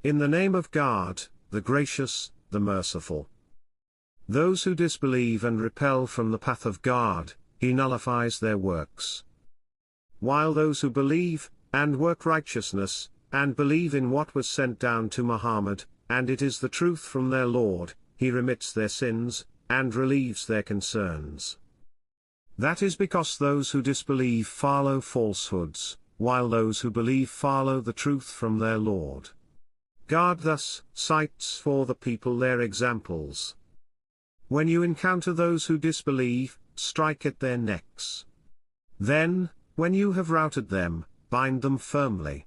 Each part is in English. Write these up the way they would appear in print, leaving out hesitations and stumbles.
In the name of God, the gracious, the merciful. Those who disbelieve and repel from the path of God, He nullifies their works. While those who believe, and work righteousness, and believe in what was sent down to Muhammad, and it is the truth from their Lord, He remits their sins, and relieves their concerns. That is because those who disbelieve follow falsehoods, while those who believe follow the truth from their Lord. God thus cites for the people their examples. When you encounter those who disbelieve, strike at their necks. Then, when you have routed them, bind them firmly.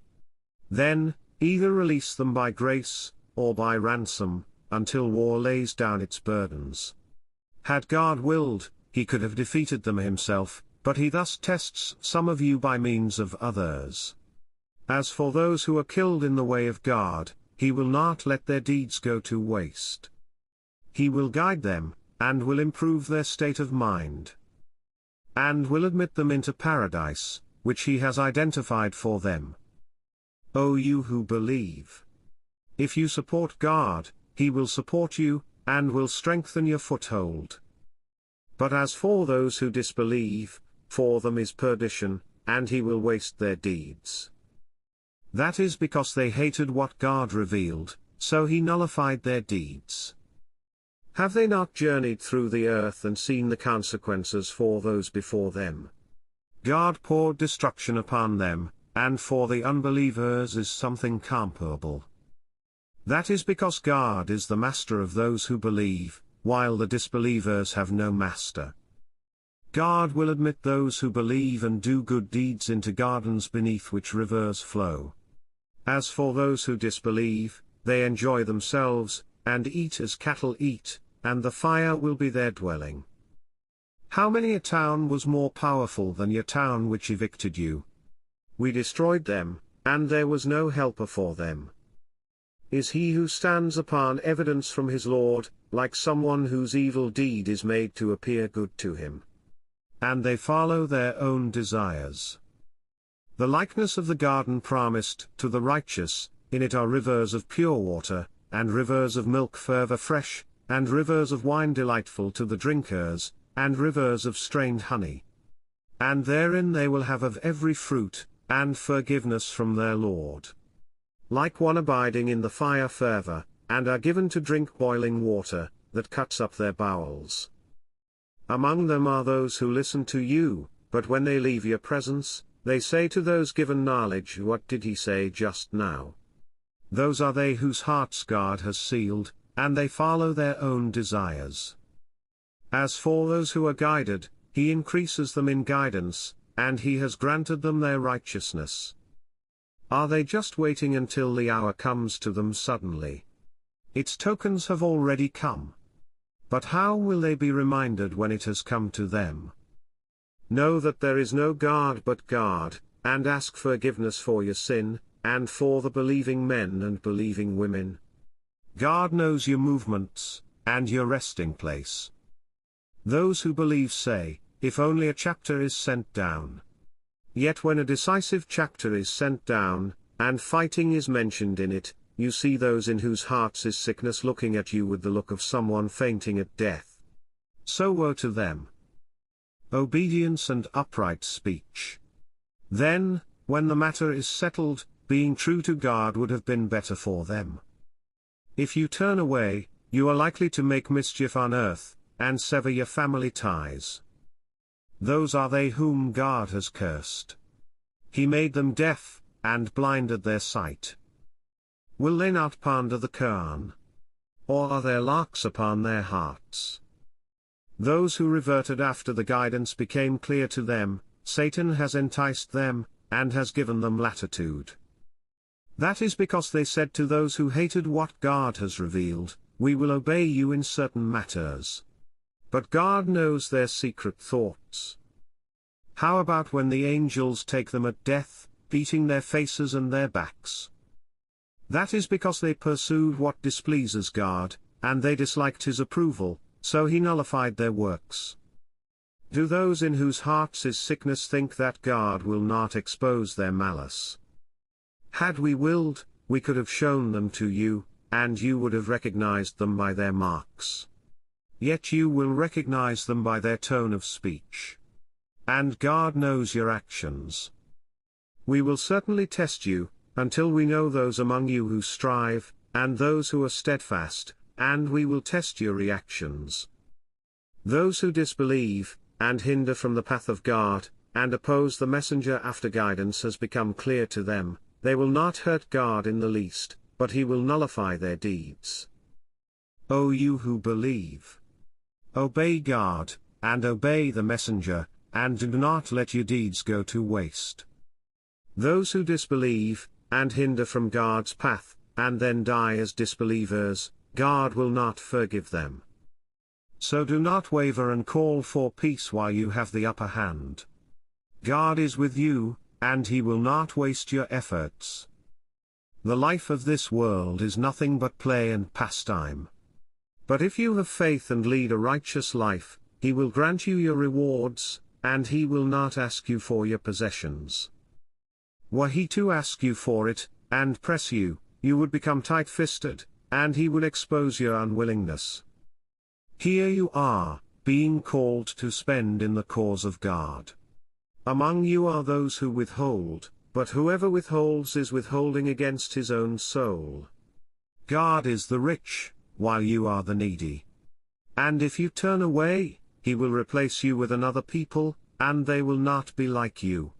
Then, either release them by grace, or by ransom, until war lays down its burdens. Had God willed, He could have defeated them Himself, but He thus tests some of you by means of others. As for those who are killed in the way of God, He will not let their deeds go to waste. He will guide them, and will improve their state of mind. And will admit them into paradise, which He has identified for them. O you who believe! If you support God, He will support you, and will strengthen your foothold. But as for those who disbelieve, for them is perdition, and He will waste their deeds. That is because they hated what God revealed, so He nullified their deeds. Have they not journeyed through the earth and seen the consequences for those before them? God poured destruction upon them, and for the unbelievers is something comparable. That is because God is the master of those who believe, while the disbelievers have no master. God will admit those who believe and do good deeds into gardens beneath which rivers flow. As for those who disbelieve, they enjoy themselves, and eat as cattle eat, and the fire will be their dwelling. How many a town was more powerful than your town which evicted you? We destroyed them, and there was no helper for them. Is he who stands upon evidence from his Lord, like someone whose evil deed is made to appear good to him? And they follow their own desires. The likeness of the garden promised to the righteous, in it are rivers of pure water, and rivers of milk fervor fresh, and rivers of wine delightful to the drinkers, and rivers of strained honey. And therein they will have of every fruit, and forgiveness from their Lord. Like one abiding in the fire fervor, and are given to drink boiling water, that cuts up their bowels. Among them are those who listen to you, but when they leave your presence, they say to those given knowledge, "What did he say just now?" Those are they whose hearts God has sealed, and they follow their own desires. As for those who are guided, He increases them in guidance, and He has granted them their righteousness. Are they just waiting until the hour comes to them suddenly? Its tokens have already come. But how will they be reminded when it has come to them? Know that there is no God but God, and ask forgiveness for your sin, and for the believing men and believing women. God knows your movements, and your resting place. Those who believe say, if only a chapter is sent down. Yet when a decisive chapter is sent down, and fighting is mentioned in it, you see those in whose hearts is sickness looking at you with the look of someone fainting at death. So woe to them. Obedience and upright speech. Then, when the matter is settled, being true to God would have been better for them. If you turn away, you are likely to make mischief on earth, and sever your family ties. Those are they whom God has cursed. He made them deaf, and blinded their sight. Will they not ponder the Quran? Or are there locks upon their hearts? Those who reverted after the guidance became clear to them, Satan has enticed them, and has given them latitude. That is because they said to those who hated what God has revealed, "We will obey you in certain matters." But God knows their secret thoughts. How about when the angels take them at death, beating their faces and their backs? That is because they pursued what displeases God, and they disliked His approval, so He nullified their works. Do those in whose hearts is sickness think that God will not expose their malice? Had we willed, we could have shown them to you, and you would have recognized them by their marks. Yet you will recognize them by their tone of speech. And God knows your actions. We will certainly test you, until we know those among you who strive, and those who are steadfast, and we will test your reactions. Those who disbelieve, and hinder from the path of God, and oppose the messenger after guidance has become clear to them, they will not hurt God in the least, but he will nullify their deeds. O you who believe! Obey God, and obey the messenger, and do not let your deeds go to waste. Those who disbelieve, and hinder from God's path, and then die as disbelievers, God will not forgive them. So do not waver and call for peace while you have the upper hand. God is with you, and he will not waste your efforts. The life of this world is nothing but play and pastime. But if you have faith and lead a righteous life, he will grant you your rewards, and he will not ask you for your possessions. Were he to ask you for it, and press you, you would become tight-fisted, and he would expose your unwillingness. Here you are, being called to spend in the cause of God. Among you are those who withhold, but whoever withholds is withholding against his own soul. God is the rich, while you are the needy. And if you turn away, he will replace you with another people, and they will not be like you.